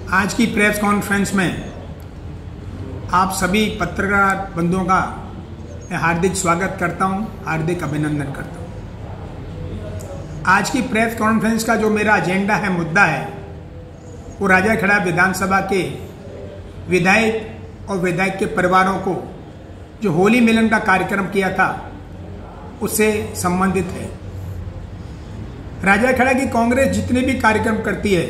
आज की press conference में आप सभी पत्रकार बंधुओं का मैं हार्दिक स्वागत करता हूं, हार्दिक अभिनंदन करता हूं। आज की प्रेस कॉन्फ्रेंस का जो मेरा एजेंडा है, मुद्दा है, वो राजाखेड़ा विधानसभा के विधायक और विधायक के परिवारों को जो होली मिलन का कार्यक्रम किया था उससे संबंधित है। राजाखेड़ा की कांग्रेस जितने भी कार्यक्रम करती है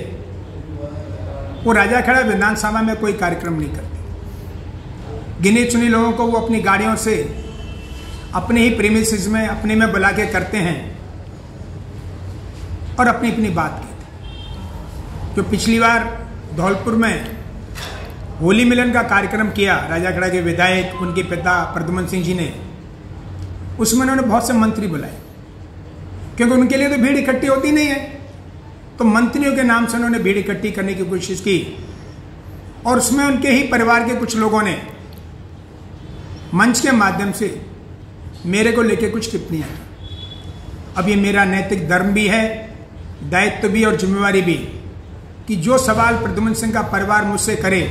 वो राजाखेड़ा विधानसभा में कोई कार्यक्रम नहीं करती। गिने चुने लोगों को वो अपनी गाड़ियों से अपने ही प्रीमिसेस में अपने में बुला के करते हैं और अपनी अपनी बात कहते। जो पिछली बार धौलपुर में होली मिलन का कार्यक्रम किया राजाखेड़ा के विधायक, उनके पिता प्रद्युमन सिंह जी ने, उसमें उन्होंने बहुत से मंत्री बुलाए क्योंकि उनके लिए तो भीड़ इकट्ठी होती नहीं है। तो मंत्रियों के नाम से उन्होंने भीड़ इकट्ठी करने की कोशिश की और उसमें उनके ही परिवार के कुछ लोगों ने मंच के माध्यम से मेरे को लेकर कुछ टिप्पणियां की। अब ये मेरा नैतिक धर्म भी है, दायित्व भी और जिम्मेवारी भी कि जो सवाल प्रद्युमन सिंह का परिवार मुझसे करे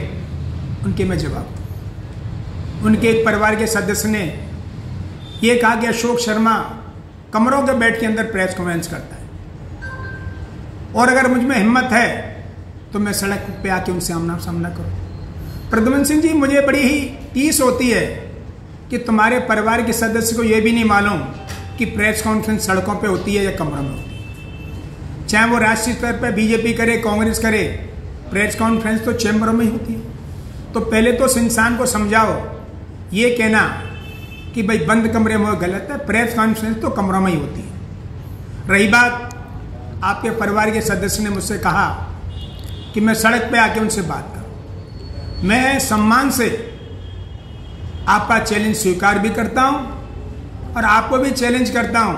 उनके मैं जवाब दूं। उनके एक परिवार के सदस्य ने यह कहा कि अशोक शर्मा कमरों के बेड के अंदर प्रेस कॉन्फ्रेंस करता है और अगर मुझ में हिम्मत है तो मैं सड़क पे आके उनसे आमना सामना करूं। प्रद्युमन सिंह जी, मुझे बड़ी ही टीस होती है कि तुम्हारे परिवार के सदस्य को यह भी नहीं मालूम कि प्रेस कॉन्फ्रेंस सड़कों पे होती है या कमरों में होती है। चाहे वो राष्ट्रीय स्तर पर बीजेपी करे, कांग्रेस करे, प्रेस कॉन्फ्रेंस तो चैम्बरों में ही होती है। तो पहले तो उस इंसान को समझाओ, ये कहना कि भाई बंद कमरे में गलत है, प्रेस कॉन्फ्रेंस तो कमरों में ही होती है। रही बात, आपके परिवार के सदस्य ने मुझसे कहा कि मैं सड़क पे आके उनसे बात करूं। मैं सम्मान से आपका चैलेंज स्वीकार भी करता हूं और आपको भी चैलेंज करता हूं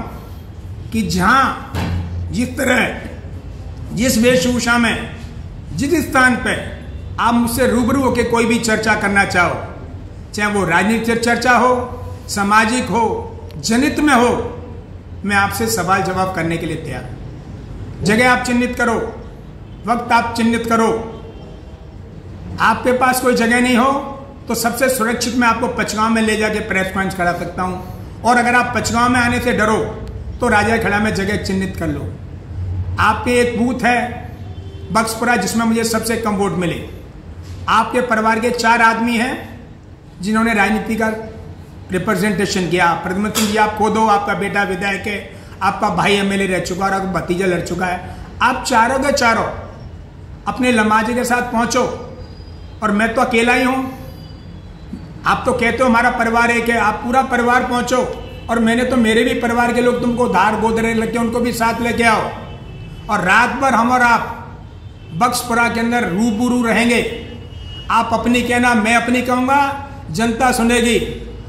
कि जहां जिस तरह, जिस वेशभूषा में, जिस स्थान पे आप मुझसे रूबरू होकर कोई भी चर्चा करना चाहो, चाहे वो राजनीतिक चर्चा हो, सामाजिक हो, जनहित में हो, मैं आपसे सवाल जवाब करने के लिए तैयार हूं। जगह आप चिन्हित करो, वक्त आप चिन्हित करो। आपके पास कोई जगह नहीं हो तो सबसे सुरक्षित मैं आपको पचगांव में ले जाके प्रेस कॉन्फ्रेंस करा सकता हूं और अगर आप पचगांव में आने से डरो तो राजाखेड़ा में जगह चिन्हित कर लो। आपके एक बूथ है बक्सपुरा जिसमें मुझे सबसे कम वोट मिले। आपके परिवार के 4 आदमी हैं जिन्होंने राजनीति का रिप्रेजेंटेशन किया। प्रद्युमन सिंह जी, आप खुद हो, आपका बेटा विधायक है, आपका भाई एमएलए रह चुका है और आपका भतीजा लड़ चुका है। आप चारों के चारों अपने लमाजे के साथ पहुंचो और मैं तो अकेला ही हूं। आप तो कहते हो हमारा परिवार एक है, आप पूरा परिवार पहुंचो और मैंने तो मेरे भी परिवार के लोग तुमको धार गोदरे लेके उनको भी साथ लेके आओ और रात भर हम और आप बक्सपुरा के अंदर रूबरू रहेंगे। आप अपनी कहना, मैं अपनी कहूंगा, जनता सुनेगी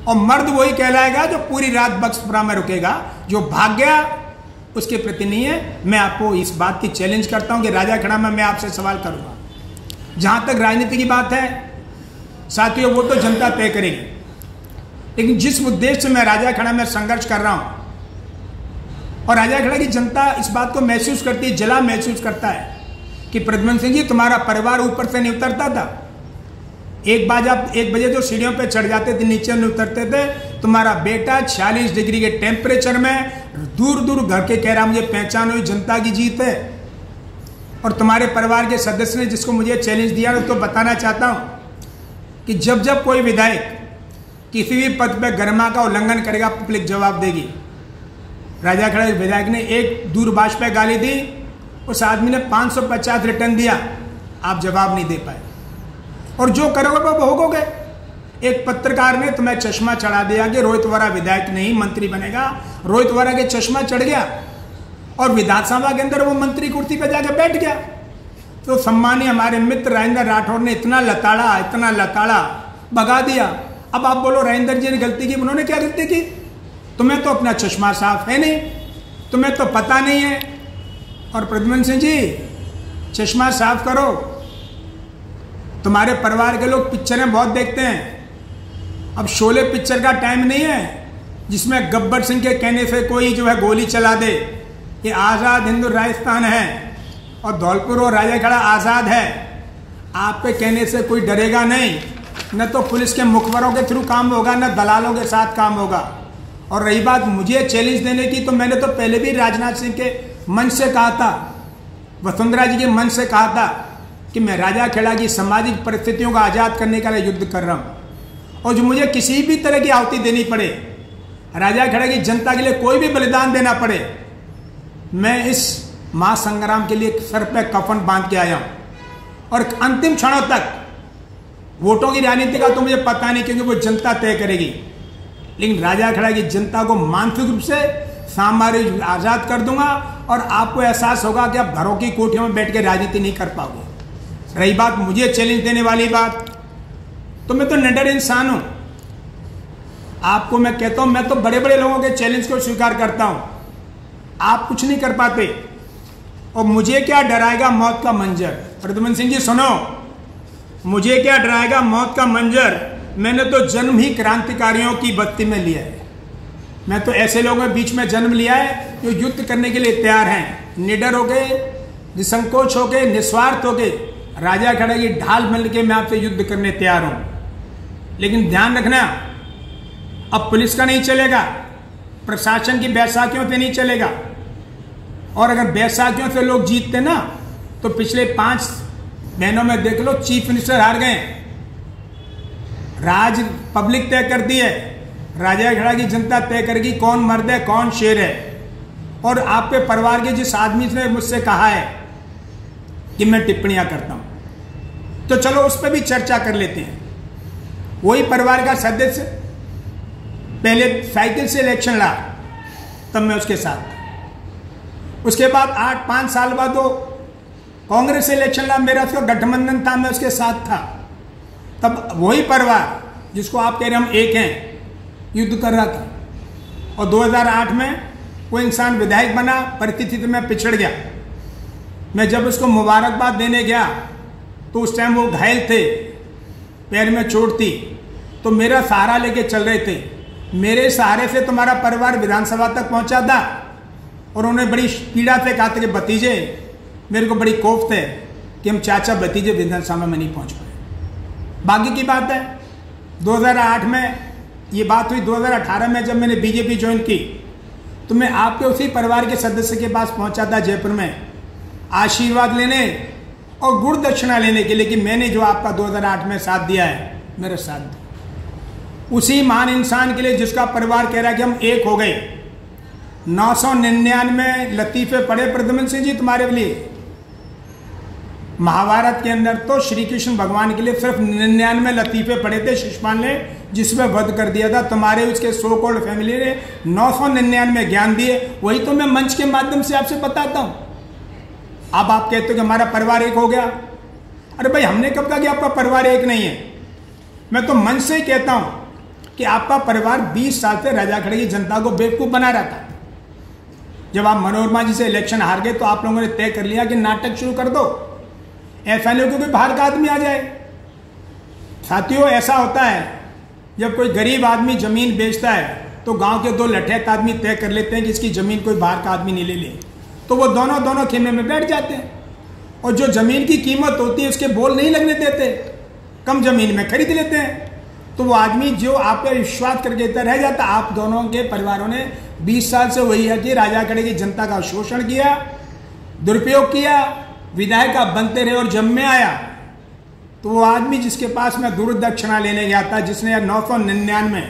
और मर्द वही कहलाएगा जो पूरी रात बक्सपुरा में रुकेगा। जो भाग गया उसके प्रति नहीं है। मैं आपको इस बात की चैलेंज करता हूं कि राजाखेड़ा में मैं आपसे सवाल करूंगा। जहां तक राजनीति की बात है साथियों, वो तो जनता तय करेगी, लेकिन जिस उद्देश्य से मैं राजाखेड़ा में संघर्ष कर रहा हूं और राजाखेड़ा की जनता इस बात को महसूस करती है, जला महसूस करता है कि प्रद्युमन सिंह जी, तुम्हारा परिवार ऊपर से नहीं उतरता था। एक बजे जो सीढ़ियों पे चढ़ जाते थे, नीचे नहीं उतरते थे। तुम्हारा बेटा 46 डिग्री के टेम्परेचर में दूर दूर घर के कह रहा मुझे पहचान हुई, जनता की जीत है। और तुम्हारे परिवार के सदस्य ने जिसको मुझे चैलेंज दिया, तो बताना चाहता हूं कि जब जब कोई विधायक किसी भी पद पर गरिमा का उल्लंघन करेगा, पब्लिक जवाब देगी। राजाखेड़ा विधायक ने एक दूरभाष पे गाली दी, उस आदमी ने 550 रिटर्न दिया, आप जवाब नहीं दे पाए और जो करोगे वो भोगोगे। एक पत्रकार ने तुम्हें चश्मा चढ़ा दिया कि रोहित वोरा विधायक नहीं मंत्री बनेगा। रोहित वोरा के चश्मा चढ़ गया और विधानसभा के अंदर वो मंत्री कुर्सी पर जाकर बैठ गया। तो सम्मानीय हमारे मित्र राजेंद्र राठौर ने इतना लताड़ा भगा दिया। अब आप बोलो राजेंद्र जी ने गलती की। उन्होंने क्या गलती की? तुम्हें तो अपना चश्मा साफ है नहीं, तुम्हें तो पता नहीं है। और प्रद्युमन सिंह जी, चश्मा साफ करो। तुम्हारे परिवार के लोग पिक्चरें बहुत देखते हैं। अब शोले पिक्चर का टाइम नहीं है जिसमें गब्बर सिंह के कहने से कोई जो है गोली चला दे। ये आज़ाद हिंद राजस्थान है और धौलपुर और राजाखेड़ा आज़ाद है। आपके कहने से कोई डरेगा नहीं, न तो पुलिस के मुखबरों के थ्रू काम होगा, न दलालों के साथ काम होगा। और रही बात मुझे चैलेंज देने की, तो मैंने तो पहले भी राजनाथ सिंह के मंच से कहा था, वसुंधरा जी के मंच से कहा था कि मैं राजाखेड़ा की सामाजिक परिस्थितियों को आज़ाद करने का युद्ध कर रहा हूँ, और जो मुझे किसी भी तरह की आहुति देनी पड़े, राजाखेड़ा की जनता के लिए कोई भी बलिदान देना पड़े, मैं इस महासंग्राम के लिए सर पे कफन बांध के आया हूँ। और अंतिम क्षणों तक वोटों की राजनीति का तो मुझे पता नहीं, क्योंकि वो जनता तय करेगी, लेकिन राजाखेड़ा की जनता को मानसिक रूप से सामरिक आज़ाद कर दूंगा, और आपको एहसास होगा कि आप घरों की कोठियों में बैठ के राजनीति नहीं कर पाओगे। रही बात मुझे चैलेंज देने वाली बात, तो मैं तो निडर इंसान हूं। आपको मैं कहता हूं, मैं तो बड़े बड़े लोगों के चैलेंज को स्वीकार करता हूं, आप कुछ नहीं कर पाते। और मुझे क्या डराएगा मौत का मंजर। प्रद्युम्न सिंह जी सुनो, मुझे क्या डराएगा मौत का मंजर। मैंने तो जन्म ही क्रांतिकारियों की बस्ती में लिया है। मैं तो ऐसे लोगों के बीच में जन्म लिया है जो युद्ध करने के लिए तैयार हैं, निडर हो गए, निसंकोच हो गए, निस्वार्थ हो गए। राजाखेड़ा की ढाल मिल के मैं आपसे युद्ध करने तैयार हूं। लेकिन ध्यान रखना, अब पुलिस का नहीं चलेगा, प्रशासन की बैसाखियों से नहीं चलेगा। और अगर बैसाखियों से लोग जीतते ना, तो पिछले 5 महीनों में देख लो, चीफ मिनिस्टर हार गए, राज पब्लिक तय करती है, राजाखेड़ा की जनता तय करेगी कौन मर्द है कौन शेर है। और आपके परिवार के जिस आदमी ने मुझसे कहा है कि मैं टिप्पणियां करता हूं, तो चलो उस पर भी चर्चा कर लेते हैं। वही परिवार का सदस्य पहले साइकिल से इलेक्शन लड़ा, तब मैं उसके साथ था। उसके बाद 8-5 साल बाद वो कांग्रेस से इलेक्शन लड़ा, मेरा उसका गठबंधन था, मैं उसके साथ था। तब वही परिवार जिसको आप कह रहे हम एक हैं, युद्ध कर रहा था। और 2008 में वो इंसान विधायक बना, परिस्थिति में पिछड़ गया। मैं जब उसको मुबारकबाद देने गया, तो उस टाइम वो घायल थे, पैर में चोट थी, तो मेरा सहारा लेके चल रहे थे। मेरे सहारे से तुम्हारा परिवार विधानसभा तक पहुंचा था, और उन्होंने बड़ी पीड़ा से कहा था कि भतीजे, मेरे को बड़ी कोफ्त है कि हम चाचा भतीजे विधानसभा में नहीं पहुंच पाए। बाकी की बात है, 2008 में ये बात हुई। 2018 में जब मैंने बीजेपी ज्वाइन की, तो मैं आपके उसी परिवार के सदस्य के पास पहुंचा था जयपुर में, आशीर्वाद लेने और गुड़ दक्षिणा लेने के लिए कि मैंने जो आपका 2008 में साथ दिया है, मेरा साथ दो। उसी महान इंसान के लिए जिसका परिवार कह रहा है कि हम एक हो गए। 999 लतीफे पढ़े प्रद्युम्न सिंह जी तुम्हारे लिए। महाभारत के अंदर तो श्री कृष्ण भगवान के लिए सिर्फ 99 लतीफे पढ़े थे शिशुपाल ने, जिसमें वध कर दिया था। तुम्हारे उसके सो कॉल्ड फैमिली ने 999 ज्ञान दिए, वही तो मैं मंच के माध्यम से आपसे बताता हूं। अब आप कहते हो कि हमारा परिवार एक हो गया। अरे भाई, हमने कब कहा कि आपका परिवार एक नहीं है? मैं तो मंच से ही कहता हूं कि आपका परिवार 20 साल से राजाखेड़ा की जनता को बेवकूफ बना रहा था। जब आप मनोरमा जी से इलेक्शन हार गए, तो आप लोगों ने तय कर लिया कि नाटक शुरू कर दो, ऐसा नहीं हो कि बाहर का आदमी आ जाए। साथियों, ऐसा होता है जब कोई गरीब आदमी जमीन बेचता है, तो गांव के 2 लठैत आदमी तय कर लेते हैं कि इसकी जमीन कोई बाहर का आदमी नहीं ले ले, तो वो दोनों खेमे में बैठ जाते हैं। और जो जमीन की कीमत होती है उसके बोल नहीं लगने देते, कम जमीन में खरीद लेते हैं। तो वो आदमी जो आप पे विश्वास करके रह जाता। आप दोनों के परिवारों ने 20 साल से वही है कि राजाखेड़ा की जनता का शोषण किया, दुरुपयोग किया, विधायक आप बनते रहे। और जब मैं आया, तो वो आदमी जिसके पास मैं गुरु दक्षिणा लेने गया था, जिसने 999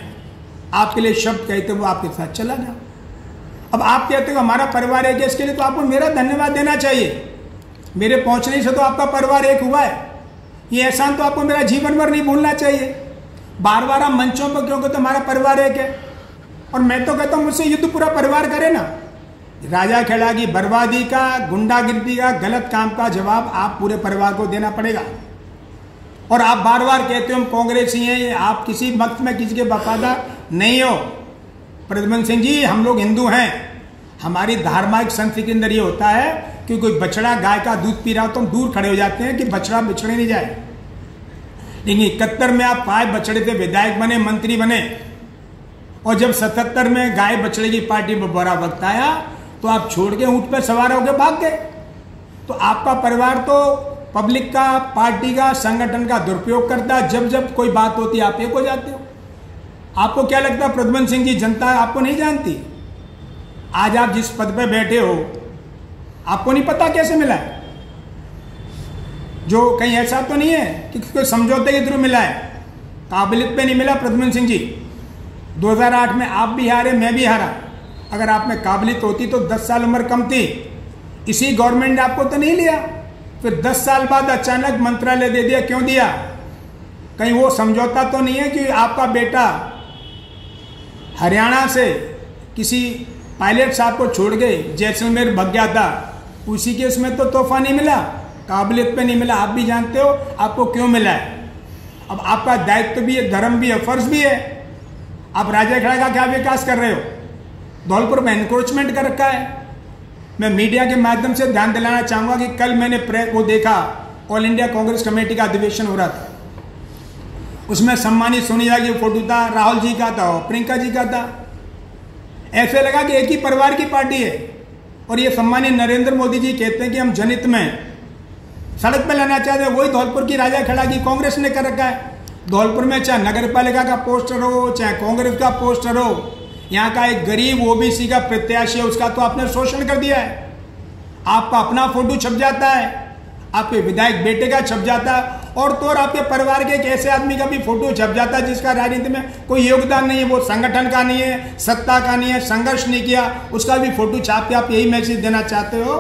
आपके लिए शब्द कहे थे, वो आपके साथ चला गया। अब आप कहते हो हमारा परिवार एक है, इसके लिए तो आपको मेरा धन्यवाद देना चाहिए। मेरे पहुंचने से तो आपका परिवार एक हुआ है। ये एहसान तो आपको मेरा जीवन भर नहीं भूलना चाहिए। बार बार आप मंचों पर क्यों कहते हमारा परिवार एक है? और मैं तो कहता हूं मुझसे युद्ध पूरा परिवार करे ना। राजाखेड़ा की बर्बादी का, गुंडागिर्दी का, गलत काम का जवाब आप पूरे परिवार को देना पड़ेगा। और आप बार बार कहते हो हम कांग्रेसी हैं, आप किसी वक्त में किसी के वफादार नहीं हो। प्रद्युम्न सिंह जी, हम लोग हिंदू हैं, हमारी धार्मिक संस्कृति के अंदर ये होता है कि कोई बछड़ा गाय का दूध पी रहा हो तो हम दूर खड़े हो जाते हैं कि बछड़ा बिछड़े नहीं जाए। लेकिन 71 में आप 5 बछड़े थे, विधायक बने, मंत्री बने। और जब 77 में गाय बछड़े की पार्टी में बड़ा वक्त आया, तो आप छोड़ के ऊंट पर सवार होकर भाग गए। तो आपका परिवार तो पब्लिक का, पार्टी का, संगठन का दुरुपयोग करता है। जब जब कोई बात होती है आप एक हो जाते हो। आपको क्या लगता है प्रद्युम्न सिंह जी जनता आपको नहीं जानती? आज आप जिस पद पे बैठे हो आपको नहीं पता कैसे मिला है? जो कहीं ऐसा तो नहीं है कि कोई समझौते के थ्रू मिला है? काबिलियत पे नहीं मिला प्रद्युम्न सिंह जी। 2008 में आप भी हारे, मैं भी हारा। अगर आप में काबिलियत होती तो 10 साल उम्र कम थी, इसी गवर्नमेंट ने आपको तो नहीं लिया। फिर 10 साल बाद अचानक मंत्रालय दे दिया। क्यों दिया? कहीं वो समझौता तो नहीं है कि आपका बेटा हरियाणा से किसी पायलट साहब को छोड़ के जैसलमेर भाग गया था, उसी केस में तो तोहफा नहीं मिला, काबिलियत पे नहीं मिला। आप भी जानते हो आपको क्यों मिला है। अब आपका दायित्व भी है, धर्म भी है, फर्ज भी है। आप राजाखेड़ा का क्या विकास कर रहे हो? धौलपुर में एनक्रोचमेंट कर रखा है। मैं मीडिया के माध्यम से ध्यान दिलाना चाहूंगा कि कल मैंने वो देखा, ऑल इंडिया कांग्रेस कमेटी का अधिवेशन हो रहा था। उसमें सम्मानित सोनिया की फोटो था, राहुल जी का था, प्रियंका जी का था। ऐसे लगा कि एक ही परिवार की पार्टी है। और ये सम्मानित नरेंद्र मोदी जी कहते हैं कि हम जनहित में सड़क पर लाना चाहते हैं, वही धौलपुर की राजाखेड़ा की कांग्रेस ने कर रखा है। धौलपुर में चाहे नगर पालिका का पोस्टर हो, चाहे कांग्रेस का पोस्टर हो, यहाँ का एक गरीब ओबीसी का प्रत्याशी है, उसका तो आपने शोषण कर दिया है। आपका अपना फोटो छप जाता है, आपके विधायक बेटे का छप जाता है, और तो और आपके परिवार के एक ऐसे आदमी का भी फोटो छप जाता है जिसका राजनीति में कोई योगदान नहीं है, वो संगठन का नहीं है, सत्ता का नहीं है, संघर्ष नहीं किया, उसका भी फोटो छाप के आप यही मैसेज देना चाहते हो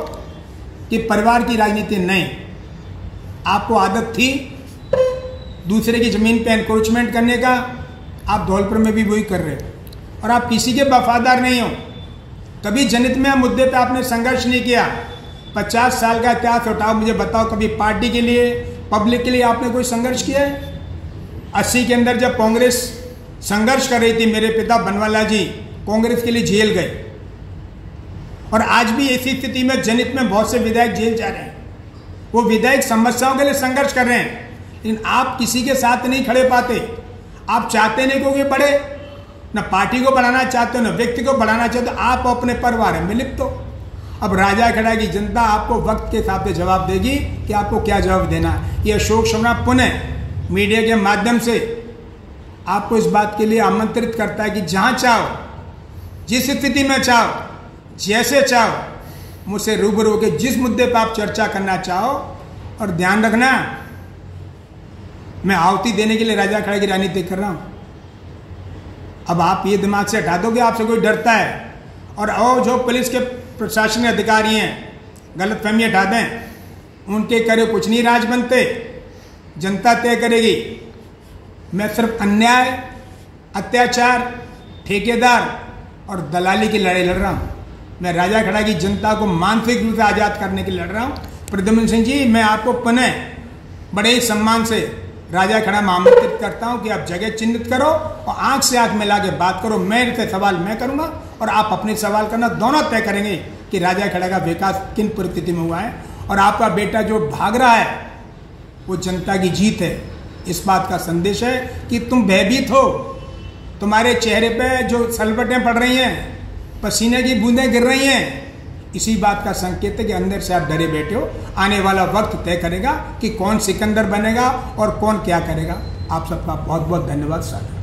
कि परिवार की राजनीति नहीं। आपको आदत थी दूसरे की जमीन पे एनक्रोचमेंट करने का, आप धौलपुर में भी वही कर रहे हो। और आप किसी के वफादार नहीं हो। कभी जनहित में मुद्दे पे आपने संघर्ष नहीं किया। 50 साल का इतिहास उठाओ, मुझे बताओ कभी पार्टी के लिए, पब्लिक के लिए आपने कोई संघर्ष किया है? 80 के अंदर जब कांग्रेस संघर्ष कर रही थी, मेरे पिता बनवाला जी कांग्रेस के लिए जेल गए। और आज भी ऐसी स्थिति में जनहित में बहुत से विधायक जेल जा रहे हैं। वो विधायक समस्याओं के लिए संघर्ष कर रहे हैं, लेकिन आप किसी के साथ नहीं खड़े पाते। आप चाहते नहीं क्योंकि बढ़े, न पार्टी को बढ़ाना चाहते हो, न व्यक्ति को बढ़ाना चाहते हो, आप अपने परिवार में लिप्त हो। अब राजाखेड़ा की जनता आपको वक्त के हिसाब से जवाब देगी कि आपको क्या जवाब देना है। ये अशोक शर्मा पुनः मीडिया के माध्यम से आपको इस बात के लिए आमंत्रित करता है कि जहां चाहो, जिस स्थिति में चाहो, जैसे चाहो, मुझसे रूबरू होकर जिस मुद्दे पर आप चर्चा करना चाहो। और ध्यान रखना, मैं आहुति देने के लिए राजाखेड़ा की राजनीति कर रहा हूं। अब आप ये दिमाग से हटा दो कि आपसे कोई डरता है, और जो पुलिस के प्रशासनिक अधिकारी हैं गलतफहमी हटा दें। उनके करे कुछ नहीं राज बनते, जनता तय करेगी। मैं सिर्फ अन्याय, अत्याचार, ठेकेदार और दलाली की लड़ाई लड़ रहा हूँ। मैं राजाखेड़ा की जनता को मानसिक रूप से आज़ाद करने के लिए लड़ रहा हूँ। प्रद्युम्न सिंह जी, मैं आपको पुनः बड़े ही सम्मान से राजाखेड़ा में आमंत्रित करता हूं कि आप जगह चिन्हित करो और आंख से आंख मिला के बात करो। मेरे सवाल मैं करूंगा और आप अपने सवाल करना, दोनों तय करेंगे कि राजाखेड़ा का विकास किन परिस्थिति में हुआ है। और आपका बेटा जो भाग रहा है वो जनता की जीत है। इस बात का संदेश है कि तुम भयभीत हो, तुम्हारे चेहरे पे जो सलवटें पड़ रही हैं, पसीने की बूंदें गिर रही हैं, इसी बात का संकेत है कि अंदर से आप डरे बैठे हो। आने वाला वक्त तय करेगा कि कौन सिकंदर बनेगा और कौन क्या करेगा। आप सबका बहुत बहुत धन्यवाद साहब।